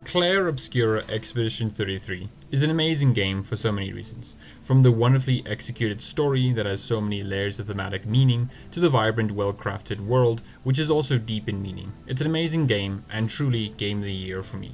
Clair Obscur Expedition 33 is an amazing game for so many reasons, from the wonderfully executed story that has so many layers of thematic meaning to the vibrant, well-crafted world, which is also deep in meaning. It's an amazing game and truly game of the year for me.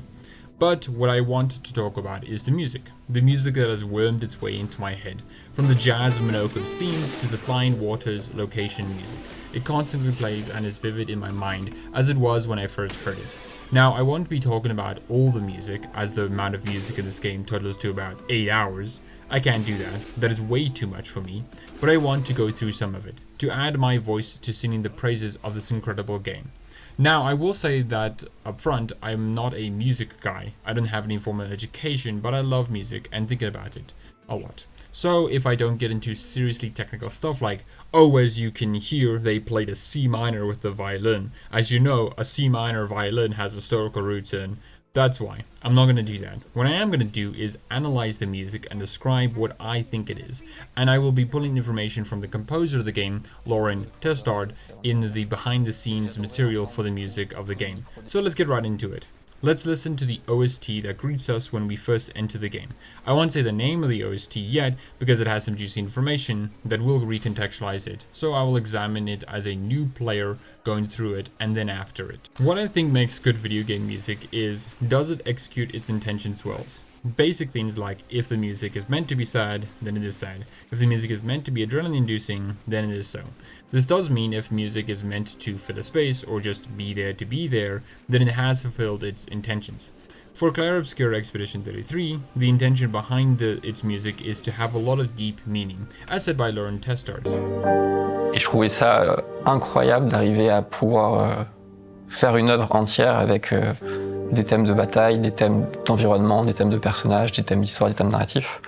But what I want to talk about is the music that has wormed its way into my head, from the jazz of Menoko's themes to the Flying Waters location music. It constantly plays and is vivid in my mind as it was when I first heard it. Now, I won't be talking about all the music, as the amount of music in this game totals to about 8 hours. I can't do that, that is way too much for me, but I want to go through some of it, to add my voice to singing the praises of this incredible game. Now, I will say that up front, I'm not a music guy. I don't have any formal education, but I love music and thinking about it a lot. So if I don't get into seriously technical stuff like, oh, as you can hear, they played a C minor with the violin. As you know, a C minor violin has historical roots in. That's why. I'm not going to do that. What I am going to do is analyze the music and describe what I think it is. And I will be pulling information from the composer of the game, Lauren Testard, in the behind the scenes material for the music of the game. So let's get right into it. Let's listen to the OST that greets us when we first enter the game. I won't say the name of the OST yet because it has some juicy information that will recontextualize it, so I will examine it as a new player going through it and then after it. What I think makes good video game music is, does it execute its intentions well? Basic things like, if the music is meant to be sad, then it is sad. If the music is meant to be adrenaline inducing, then it is so. This does mean if music is meant to fill a space or just be there to be there, then it has fulfilled its intentions. For Clair Obscur Expedition 33, the intention behind its music is to have a lot of deep meaning, as said by Lauren Testard. Et je trouvais ça incroyable d'arriver à pouvoir faire une œuvre entière avec des thèmes de bataille, des thèmes d'environnement, des thèmes de personnages, des thèmes d'histoire, des thèmes narratifs.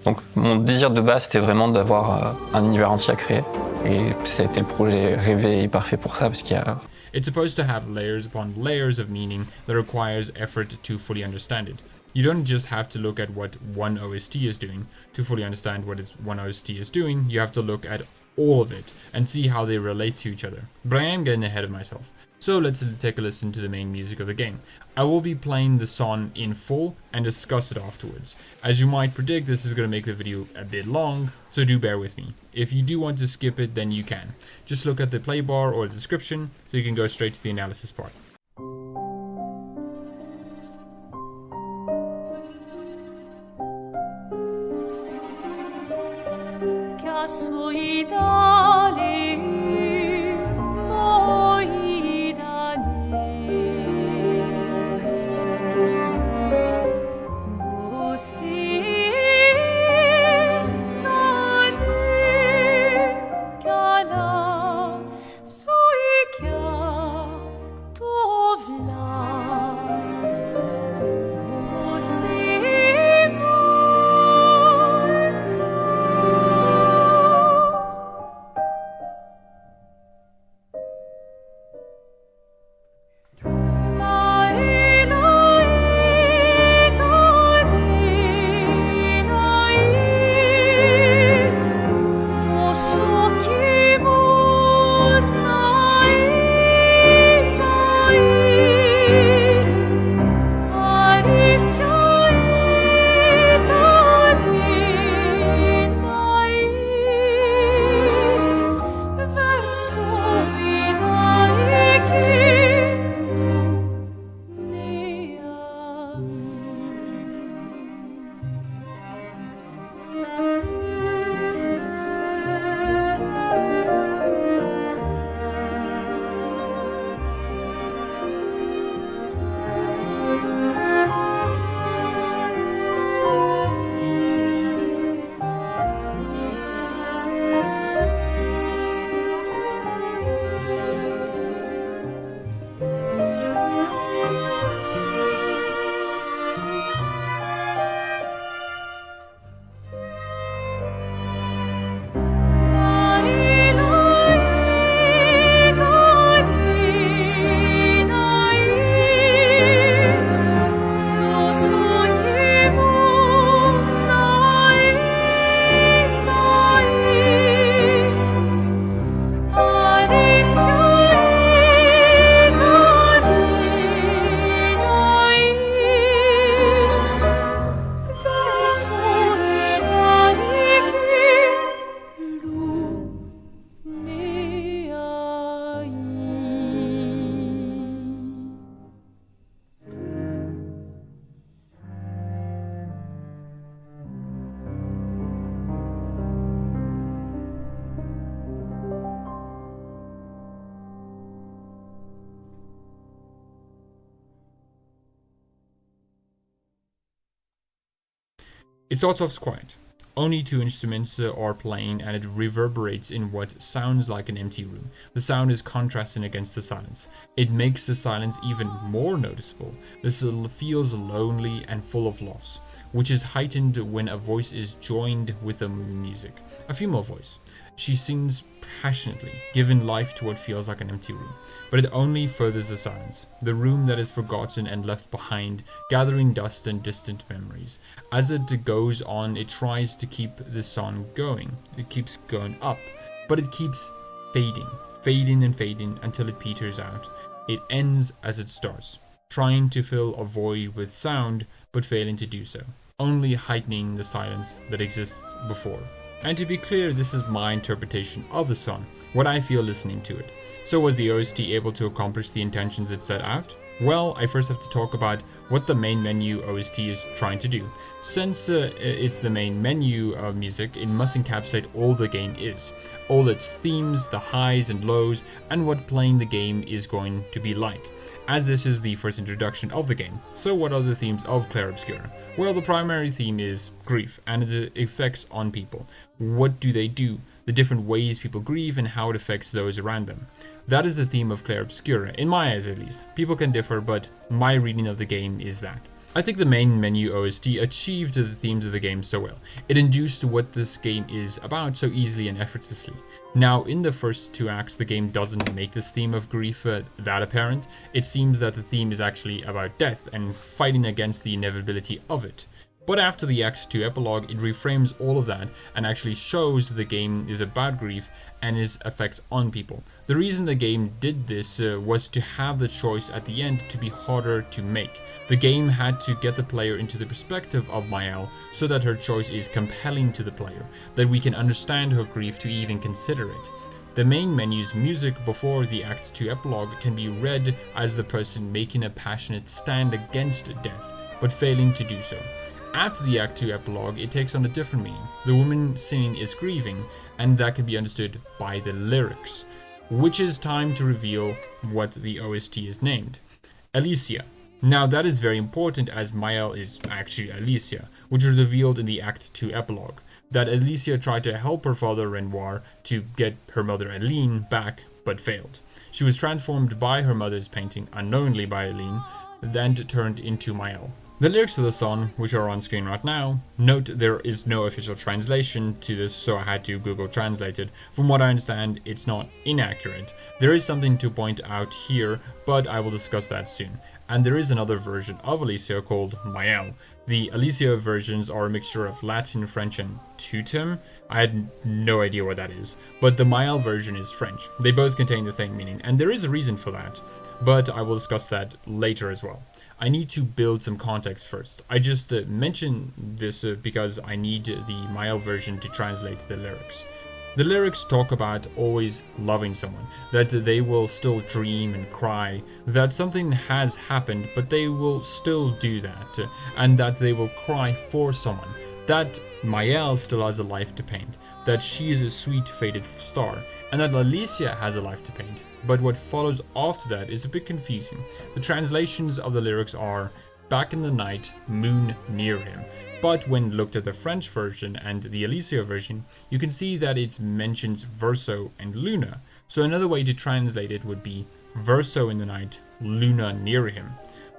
Donc mon désir de base c'était vraiment d'avoir un univers entier à créer. Et ça a été le projet rêvé et parfait pour ça parce qu'il y a... It's supposed to have layers upon layers of meaning that requires effort to fully understand it. You don't just have to look at what one OST is doing to fully understand what one OST is doing. You have to look at all of it and see how they relate to each other. But I am getting ahead of myself. So let's take a listen to the main music of the game. I will be playing the song in full and discuss it afterwards. As you might predict, this is going to make the video a bit long, so do bear with me. If you do want to skip it, then you can. Just look at the play bar or the description, so you can go straight to the analysis part. It starts off quiet. Only two instruments are playing, and it reverberates in what sounds like an empty room. The sound is contrasting against the silence. It makes the silence even more noticeable. This feels lonely and full of loss, which is heightened when a voice is joined with the moving music. A female voice. She sings passionately, giving life to what feels like an empty room. But it only furthers the silence. The room that is forgotten and left behind, gathering dust and distant memories. As it goes on, it tries to keep the song going. It keeps going up, but it keeps fading and fading until it peters out. It ends as it starts, trying to fill a void with sound, but failing to do so, only heightening the silence that exists before. And to be clear, this is my interpretation of the song, what I feel listening to it. So was the OST able to accomplish the intentions it set out? Well, I first have to talk about what the main menu OST is trying to do. Since it's the main menu of music, it must encapsulate all the game is. All its themes, the highs and lows, and what playing the game is going to be like. As this is the first introduction of the game. So what are the themes of Clair Obscur? Well, the primary theme is grief and its effects on people. What do they do? The different ways people grieve and how it affects those around them. That is the theme of Clair Obscur, in my eyes at least. People can differ, but my reading of the game is that. I think the main menu OST achieved the themes of the game so well. It induced what this game is about so easily and effortlessly. Now, in the first two acts, the game doesn't make this theme of grief that apparent. It seems that the theme is actually about death and fighting against the inevitability of it. But after the Act 2 epilogue, it reframes all of that and actually shows the game is about grief and its effects on people. The reason the game did this was to have the choice at the end to be harder to make. The game had to get the player into the perspective of Maelle so that her choice is compelling to the player, that we can understand her grief to even consider it. The main menu's music before the Act 2 epilogue can be read as the person making a passionate stand against death, but failing to do so. After the Act 2 epilogue, it takes on a different meaning. The woman singing is grieving, and that can be understood by the lyrics, which is time to reveal what the OST is named. Alicia. Now that is very important as Maelle is actually Alicia, which was revealed in the Act 2 epilogue, that Alicia tried to help her father Renoir to get her mother Aline back, but failed. She was transformed by her mother's painting, unknowingly by Aline, then turned into Maelle. The lyrics of the song, which are on screen right now, note there is no official translation to this, so I had to Google Translate it. From what I understand, it's not inaccurate. There is something to point out here, but I will discuss that soon. And there is another version of Alicia called Maelle. The Alicia versions are a mixture of Latin, French, and Teuton. I had no idea what that is, but the Maelle version is French. They both contain the same meaning, and there is a reason for that, but I will discuss that later as well. I need to build some context first. I just mention this because I need the Maelle version to translate the lyrics. The lyrics talk about always loving someone, that they will still dream and cry, that something has happened but they will still do that, and that they will cry for someone, that Maelle still has a life to paint, that she is a sweet fated star, and that Alicia has a life to paint. But what follows after that is a bit confusing. The translations of the lyrics are, back in the night, moon near him. But when looked at the French version and the Alicia version, you can see that it mentions Verso and Luna. So another way to translate it would be Verso in the night, Luna near him.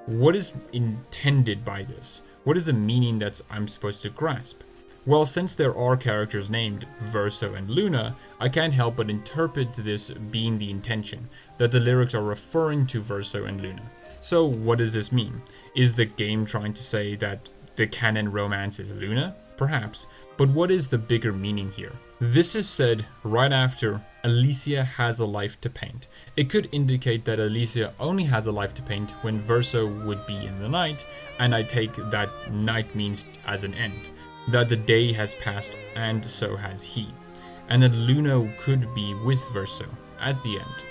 What is intended by this? What is the meaning that I'm supposed to grasp? Well, since there are characters named Verso and Luna, I can't help but interpret this being the intention, that the lyrics are referring to Verso and Luna. So what does this mean? Is the game trying to say that the canon romance is Luna? Perhaps, but what is the bigger meaning here? This is said right after Alicia has a life to paint. It could indicate that Alicia only has a life to paint when Verso would be in the night, and I take that night means as an end, that the day has passed and so has he, and that Luna could be with Verso at the end.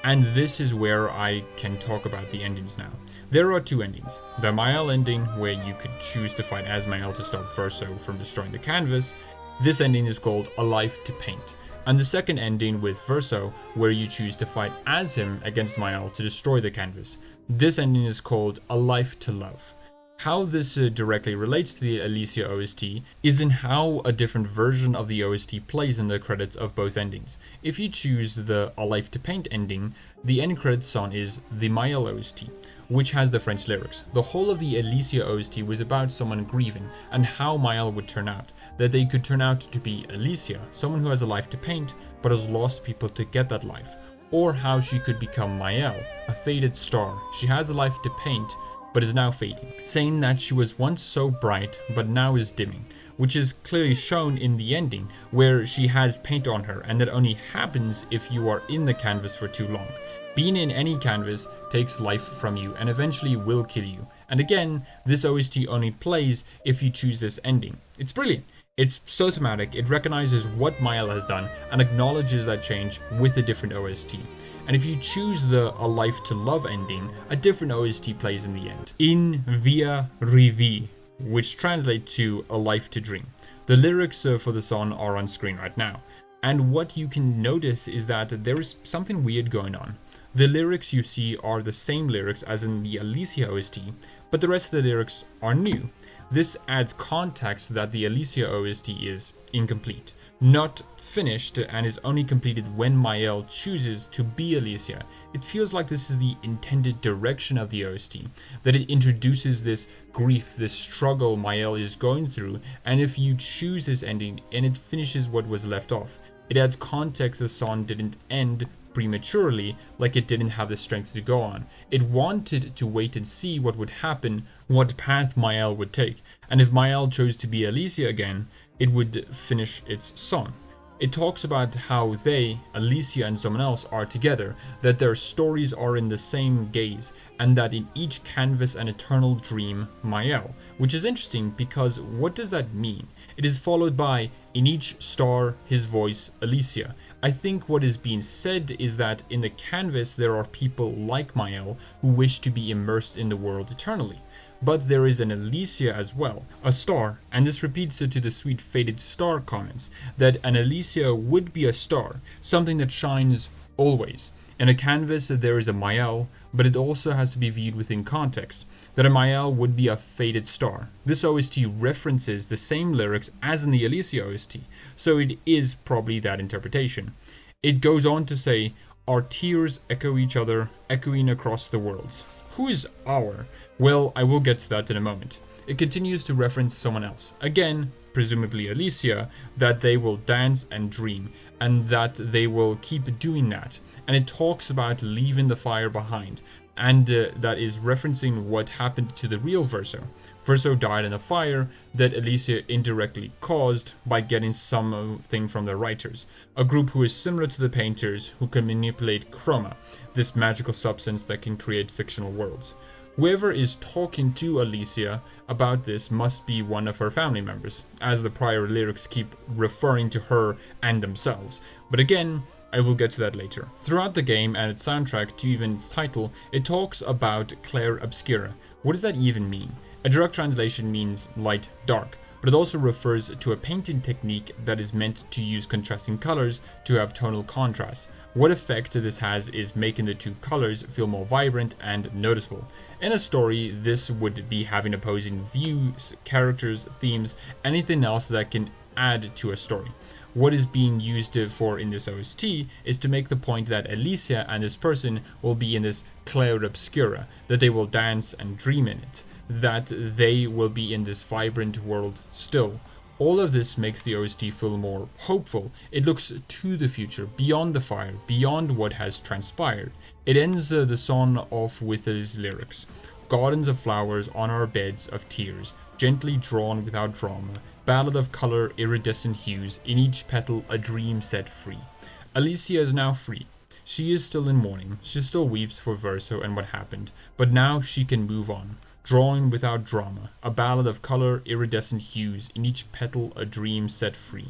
And this is where I can talk about the endings now. There are two endings. The Maelle ending, where you could choose to fight as Maelle to stop Verso from destroying the canvas. This ending is called A Life to Paint. And the second ending with Verso, where you choose to fight as him against Maelle to destroy the canvas. This ending is called A Life to Love. How this directly relates to the Alicia OST is in how a different version of the OST plays in the credits of both endings. If you choose the A Life to Paint ending, the end credits song is the Maelle OST, which has the French lyrics. The whole of the Alicia OST was about someone grieving and how Maelle would turn out. That they could turn out to be Alicia, someone who has a life to paint but has lost people to get that life. Or how she could become Maelle, a faded star. She has a life to paint but is now fading, saying that she was once so bright but now is dimming, which is clearly shown in the ending where she has paint on her, and that only happens if you are in the canvas for too long. Being in any canvas takes life from you and eventually will kill you. And again, this OST only plays if you choose this ending. It's brilliant. It's so thematic, it recognizes what Maelle has done and acknowledges that change with a different OST. And if you choose the A Life to Love ending, a different OST plays in the end. In via rêver, which translates to A Life to Dream. The lyrics for the song are on screen right now. And what you can notice is that there is something weird going on. The lyrics you see are the same lyrics as in the Alicia OST, but the rest of the lyrics are new. This adds context that the Alicia OST is incomplete, not finished, and is only completed when Maelle chooses to be Alicia. It feels like this is the intended direction of the OST, that it introduces this grief, this struggle Maelle is going through, and if you choose this ending and it finishes what was left off, it adds context the song didn't end prematurely, like it didn't have the strength to go on. It wanted to wait and see what would happen, what path Maelle would take, and if Maelle chose to be Alicia again, it would finish its song. It talks about how they, Alicia and someone else, are together, that their stories are in the same gaze, and that in each canvas an eternal dream, Maelle, which is interesting because what does that mean? It is followed by, in each star, his voice, Alicia. I think what is being said is that in the canvas there are people like Maelle who wish to be immersed in the world eternally. But there is an Alicia as well, a star, and this repeats to the sweet faded star comments, that an Alicia would be a star, something that shines always. In a canvas there is a Maelle, but it also has to be viewed within context, that a Maelle would be a faded star. This OST references the same lyrics as in the Alicia OST, so it is probably that interpretation. It goes on to say, our tears echo each other, echoing across the worlds. Who is our? Well, I will get to that in a moment. It continues to reference someone else, again, presumably Alicia, that they will dance and dream, and that they will keep doing that. And it talks about leaving the fire behind, and that is referencing what happened to the real Verso. Verso died in a fire that Alicia indirectly caused by getting something from the writers, a group who is similar to the painters who can manipulate chroma, this magical substance that can create fictional worlds. Whoever is talking to Alicia about this must be one of her family members, as the prior lyrics keep referring to her and themselves. But again, I will get to that later. Throughout the game and its soundtrack to even its title, it talks about Clair Obscur. What does that even mean? A direct translation means light, dark, but it also refers to a painting technique that is meant to use contrasting colors to have tonal contrast. What effect this has is making the two colors feel more vibrant and noticeable. In a story, this would be having opposing views, characters, themes, anything else that can add to a story. What is being used for in this OST is to make the point that Alicia and this person will be in this Clair Obscur, that they will dance and dream in it, that they will be in this vibrant world still. All of this makes the OST feel more hopeful. It looks to the future, beyond the fire, beyond what has transpired. It ends the song off with his lyrics. Gardens of flowers on our beds of tears, gently drawn without drama, ballad of color, iridescent hues, in each petal a dream set free. Alicia is now free. She is still in mourning, she still weeps for Verso and what happened, but now she can move on. Drawing without drama, a ballad of color, iridescent hues, in each petal a dream set free.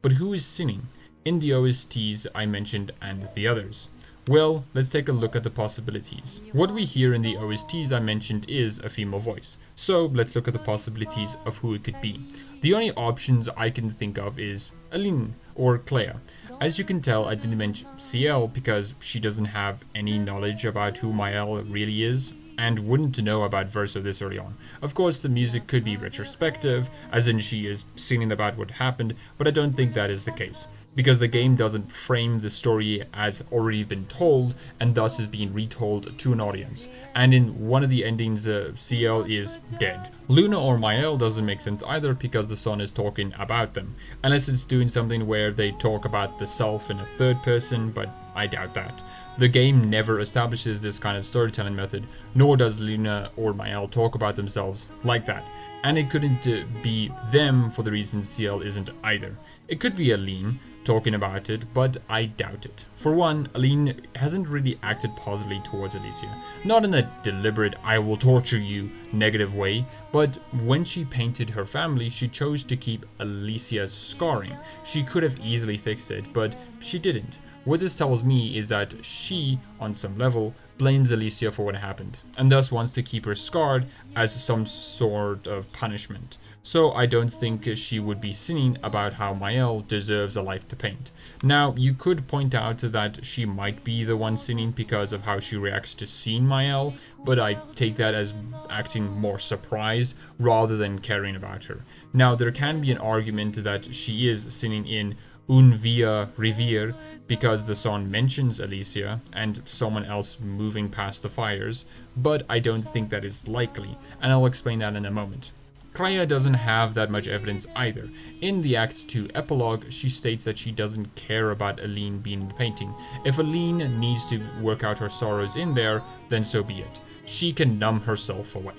But who is singing? In the OSTs I mentioned and the others. Well, let's take a look at the possibilities. What we hear in the OSTs I mentioned is a female voice, so let's look at the possibilities of who it could be. The only options I can think of is Aline or Claire. As you can tell, I didn't mention CL because she doesn't have any knowledge about who Maelle really is. and wouldn't know about Verso this early on. Of course, the music could be retrospective, as in she is singing about what happened, but I don't think that is the case, because the game doesn't frame the story as already been told, and thus is being retold to an audience. And in one of the endings, CL is dead. Luna or Maelle doesn't make sense either, because the song is talking about them, unless it's doing something where they talk about the self in a third person, but I doubt that. The game never establishes this kind of storytelling method, nor does Luna or Maelle talk about themselves like that. And it couldn't be them for the reason CL isn't either. It could be Aline talking about it, but I doubt it. For one, Aline hasn't really acted positively towards Alicia. Not in a deliberate, I will torture you negative way, but when she painted her family, she chose to keep Alicia's scarring. She could have easily fixed it, but she didn't. What this tells me is that she, on some level, blames Alicia for what happened, and thus wants to keep her scarred as some sort of punishment. So I don't think she would be sinning about how Maelle deserves a life to paint. Now, you could point out that she might be the one sinning because of how she reacts to seeing Maelle, but I take that as acting more surprised rather than caring about her. Now, there can be an argument that she is sinning in Un Via Rêver, because the song mentions Alicia and someone else moving past the fires, but I don't think that is likely, and I'll explain that in a moment. Clair doesn't have that much evidence either. In the Act 2 epilogue, she states that she doesn't care about Aline being in the painting. If Aline needs to work out her sorrows in there, then so be it. She can numb herself away.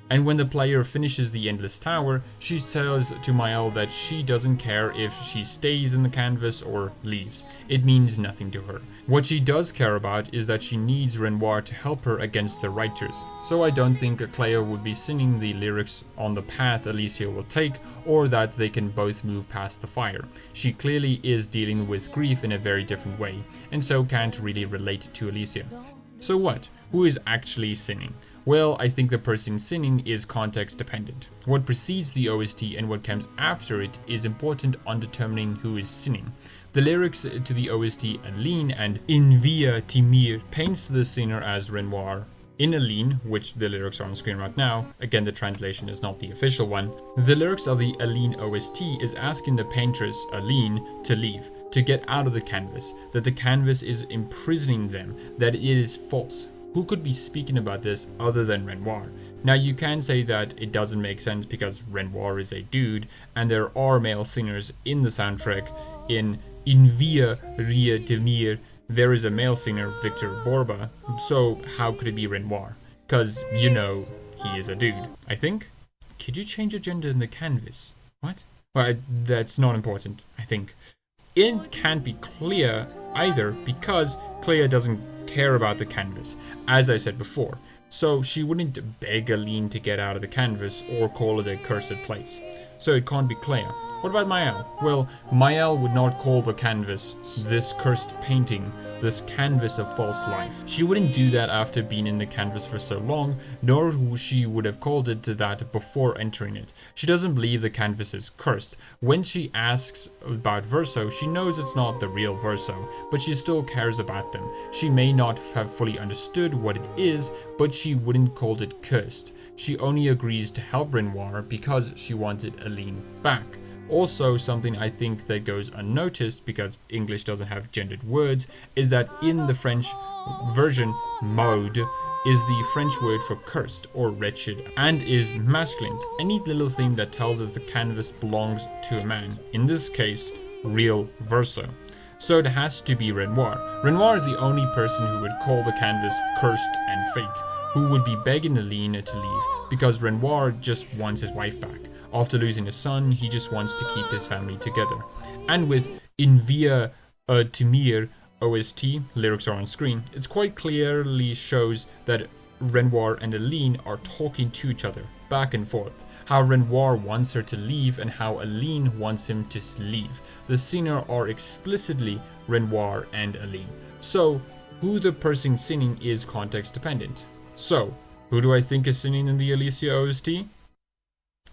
And when the player finishes the Endless Tower, she says to Maelle that she doesn't care if she stays in the canvas or leaves. It means nothing to her. What she does care about is that she needs Renoir to help her against the writers. So I don't think Clair would be singing the lyrics on the path Alicia will take, or that they can both move past the fire. She clearly is dealing with grief in a very different way, and so can't really relate to Alicia. So what? Who is actually singing? Well, I think the person singing is context dependent. What precedes the OST and what comes after it is important on determining who is singing. The lyrics to the OST Aline and In Via Timir paints the singer as Renoir. In Aline, which the lyrics are on the screen right now, again the translation is not the official one, the lyrics of the Aline OST is asking the paintress, Aline, to leave, to get out of the canvas, that the canvas is imprisoning them, that it is false. Who could be speaking about this other than Renoir? Now you can say that it doesn't make sense because Renoir is a dude and there are male singers in the soundtrack. In Via Ria de Mir, there is a male singer, Victor Borba, so how could it be Renoir? Because, you know, he is a dude, I think. Could you change a gender in the canvas? What? Well, that's not important, I think. It can't be Clair either because Clair doesn't care about the canvas, as I said before, so she wouldn't beg Aline to get out of the canvas or call it a cursed place. So it can't be Clair. What about Maelle? Well, Maelle would not call the canvas this cursed painting, this canvas of false life. She wouldn't do that after being in the canvas for so long, nor she would have called it that before entering it. She doesn't believe the canvas is cursed. When she asks about Verso, she knows it's not the real Verso, but she still cares about them. She may not have fully understood what it is, but she wouldn't call it cursed. She only agrees to help Renoir because she wanted Aline back. Also, something I think that goes unnoticed because English doesn't have gendered words is that in the French version, mode is the French word for cursed or wretched and is masculine, a neat little thing that tells us the canvas belongs to a man, in this case, real Verso. So it has to be Renoir. Renoir is the only person who would call the canvas cursed and fake, who would be begging Aline to leave because Renoir just wants his wife back. After losing his son, he just wants to keep his family together. And with In Via Timir OST, lyrics are on screen, it quite clearly shows that Renoir and Aline are talking to each other, back and forth. How Renoir wants her to leave and how Aline wants him to leave. The singer are explicitly Renoir and Aline. So, who the person singing is context dependent. So, who do I think is singing in the Alicia OST?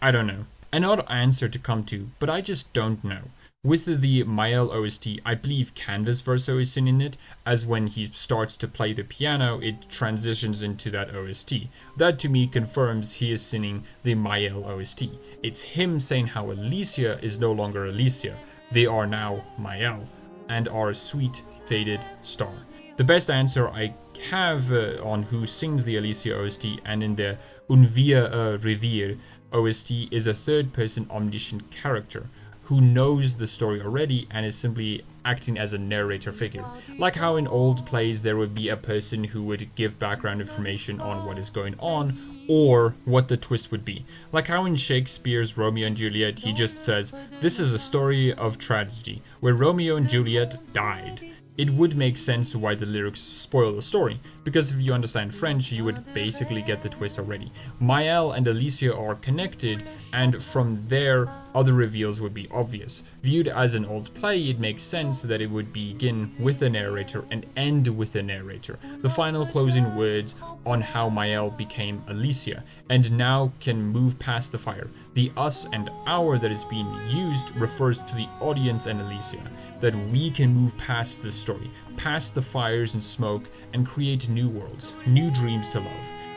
I don't know. An odd answer to come to, but I just don't know. With the Maelle OST, I believe Canvas Verso is singing it, as when he starts to play the piano, it transitions into that OST. That to me confirms he is singing the Maelle OST. It's him saying how Alicia is no longer Alicia. They are now Maelle, and are a sweet, faded star. The best answer I have on who sings the Alicia OST and in the rêver OST is a third-person omniscient character who knows the story already and is simply acting as a narrator figure. Like how in old plays there would be a person who would give background information on what is going on or what the twist would be. Like how in Shakespeare's Romeo and Juliet he just says, "This is a story of tragedy where Romeo and Juliet died." It would make sense why the lyrics spoil the story, because if you understand French, you would basically get the twist already. Maelle and Alicia are connected, and from there, other reveals would be obvious. Viewed as an old play, it makes sense that it would begin with the narrator and end with the narrator. The final closing words on how Maelle became Alicia, and now can move past the fire. The us and our that is being used refers to the audience and Alicia, that we can move past this story, past the fires and smoke, and create new worlds, new dreams to love.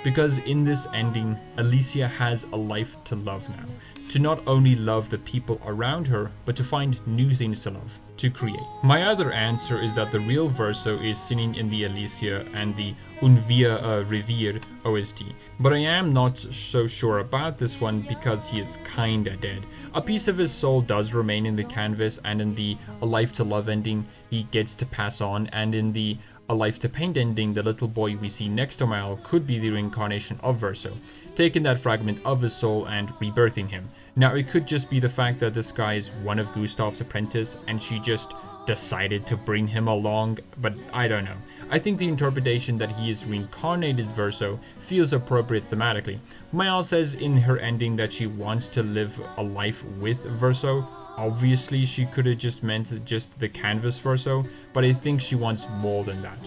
Because in this ending, Alicia has a life to love now. To not only love the people around her, but to find new things to love, to create. My other answer is that the real Verso is singing in the Alicia and the rêver OST. But I am not so sure about this one because he is kinda dead. A piece of his soul does remain in the canvas, and in the A Life to Love ending, he gets to pass on, and in the A Life to Paint ending, the little boy we see next to Maelle could be the reincarnation of Verso, taking that fragment of his soul and rebirthing him. Now it could just be the fact that this guy is one of Gustav's apprentice and she just decided to bring him along, but I don't know. I think the interpretation that he is reincarnated Verso feels appropriate thematically. Maelle says in her ending that she wants to live a life with Verso. Obviously she could have just meant just the canvas Verso, but I think she wants more than that.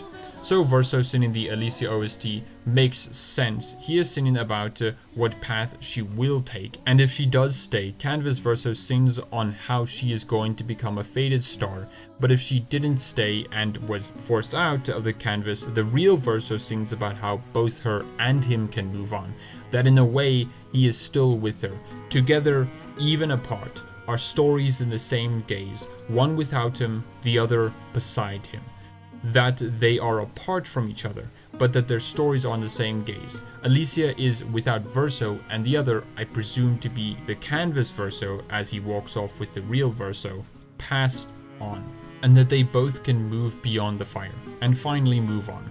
So Verso singing the Alicia OST makes sense. He is singing about what path she will take, and if she does stay, Canvas Verso sings on how she is going to become a faded star, but if she didn't stay and was forced out of the canvas, the real Verso sings about how both her and him can move on, that in a way he is still with her, together even apart, are stories in the same gaze, one without him, the other beside him. That they are apart from each other, but that their stories are on the same gaze. Alicia is without Verso, and the other, I presume to be the canvas Verso as he walks off with the real Verso, passed on. And that they both can move beyond the fire, and finally move on.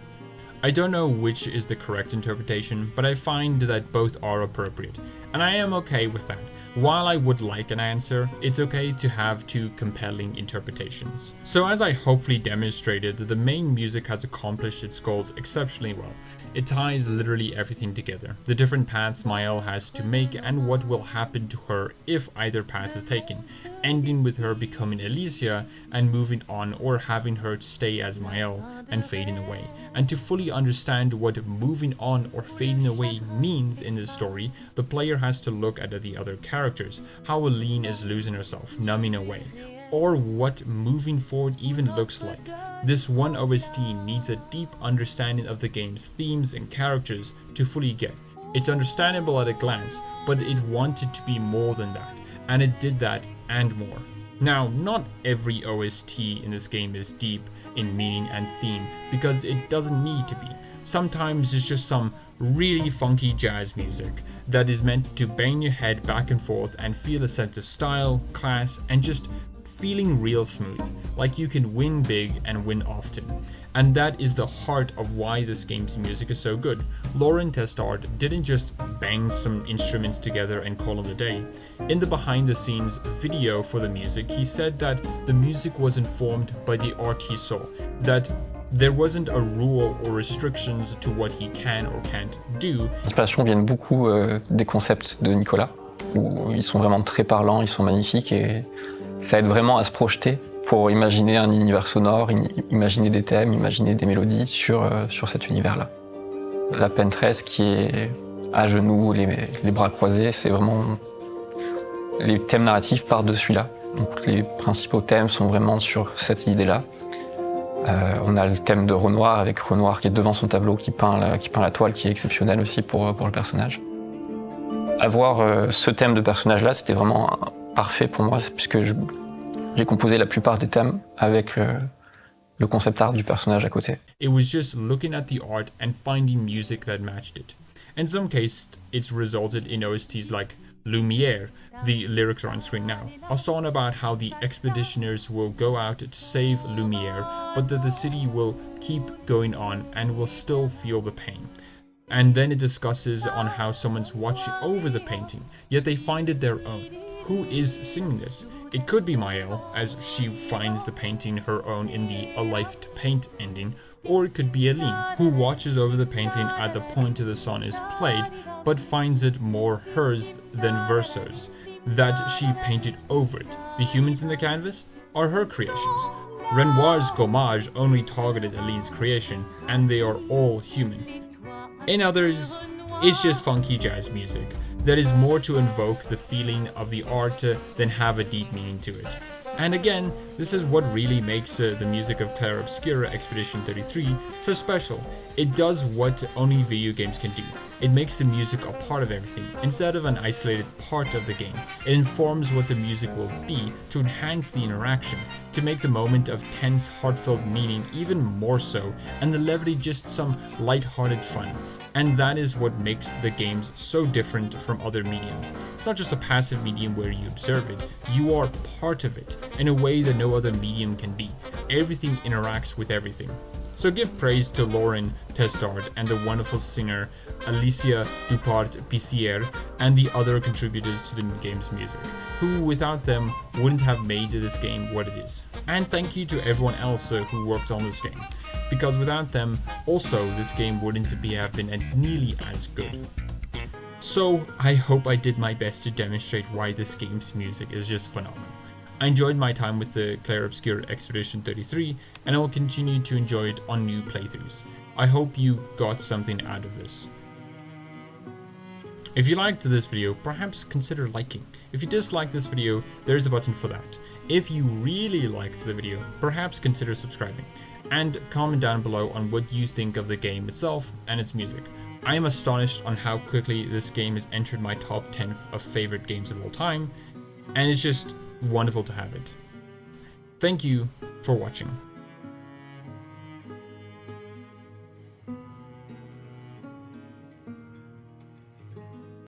I don't know which is the correct interpretation, but I find that both are appropriate, and I am okay with that. While I would like an answer, it's okay to have two compelling interpretations. So as I hopefully demonstrated, the main music has accomplished its goals exceptionally well. It ties literally everything together, the different paths Maelle has to make and what will happen to her if either path is taken, ending with her becoming Alicia and moving on, or having her stay as Maelle and fading away. And to fully understand what moving on or fading away means in this story, the player has to look at the other characters, how Aline is losing herself, numbing away, or what moving forward even looks like. This one OST needs a deep understanding of the game's themes and characters to fully get. It's understandable at a glance, but it wanted to be more than that, and it did that and more. Now, not every OST in this game is deep in meaning and theme, because it doesn't need to be. Sometimes it's just some really funky jazz music that is meant to bang your head back and forth and feel a sense of style, class, and just feeling real smooth, like you can win big and win often. And that is the heart of why this game's music is so good. Lauren Testard didn't just bang some instruments together and call it a day. In the behind the scenes video for the music, he said that the music was informed by the art he saw, that there wasn't a rule or restrictions to what he can or can't do. L'inspiration vient beaucoup des concepts de Nicolas, où ils sont vraiment très parlants, ils sont magnifiques et ça aide vraiment à se projeter pour imaginer un univers sonore, imaginer des thèmes, imaginer des mélodies sur cet univers-là. La pentresse qui est à genoux, les bras croisés, c'est vraiment... Les thèmes narratifs partent de celui-là. Donc les principaux thèmes sont vraiment sur cette idée-là. On a le thème de Renoir, avec Renoir qui est devant son tableau, qui peint la toile, qui est exceptionnelle aussi pour le personnage. Avoir ce thème de personnage-là, c'était vraiment parfait pour moi, puisque j'ai composé la plupart des thèmes avec le concept art du personnage à côté. It was just looking at the art and finding music that matched it. In some cases, it's resulted in OSTs like Lumiere, the lyrics are on screen now, a song about how the expeditioners will go out to save Lumiere, but that the city will keep going on and will still feel the pain. And then it discusses on how someone's watching over the painting, yet they find it their own. Who is singing this? It could be Maelle, as she finds the painting her own in the A Life to Paint ending, or it could be Aline, who watches over the painting at the point the song is played, but finds it more hers than Verso's, that she painted over it. The humans in the canvas are her creations. Renoir's gommage only targeted Aline's creation, and they are all human. In others, it's just funky jazz music. There is more to invoke the feeling of the art than have a deep meaning to it. And again, this is what really makes the music of Clair Obscur Expedition 33 so special. It does what only video games can do. It makes the music a part of everything, instead of an isolated part of the game. It informs what the music will be to enhance the interaction, to make the moment of tense, heartfelt meaning even more so, and the levity just some light-hearted fun. And that is what makes the games so different from other mediums. It's not just a passive medium where you observe it, you are part of it, in a way that no other medium can be. Everything interacts with everything. So give praise to Lauren Testard and the wonderful singer Alicia Dupart-Pissier and the other contributors to the game's music, who without them wouldn't have made this game what it is. And thank you to everyone else who worked on this game, because without them also this game wouldn't have been as nearly as good. So I hope I did my best to demonstrate why this game's music is just phenomenal. I enjoyed my time with the Clair Obscur Expedition 33, and I will continue to enjoy it on new playthroughs. I hope you got something out of this. If you liked this video, perhaps consider liking. If you disliked this video, there's a button for that. If you really liked the video, perhaps consider subscribing. And comment down below on what you think of the game itself and its music. I am astonished on how quickly this game has entered my top 10 of favorite games of all time, and it's just wonderful to have it. Thank you for watching.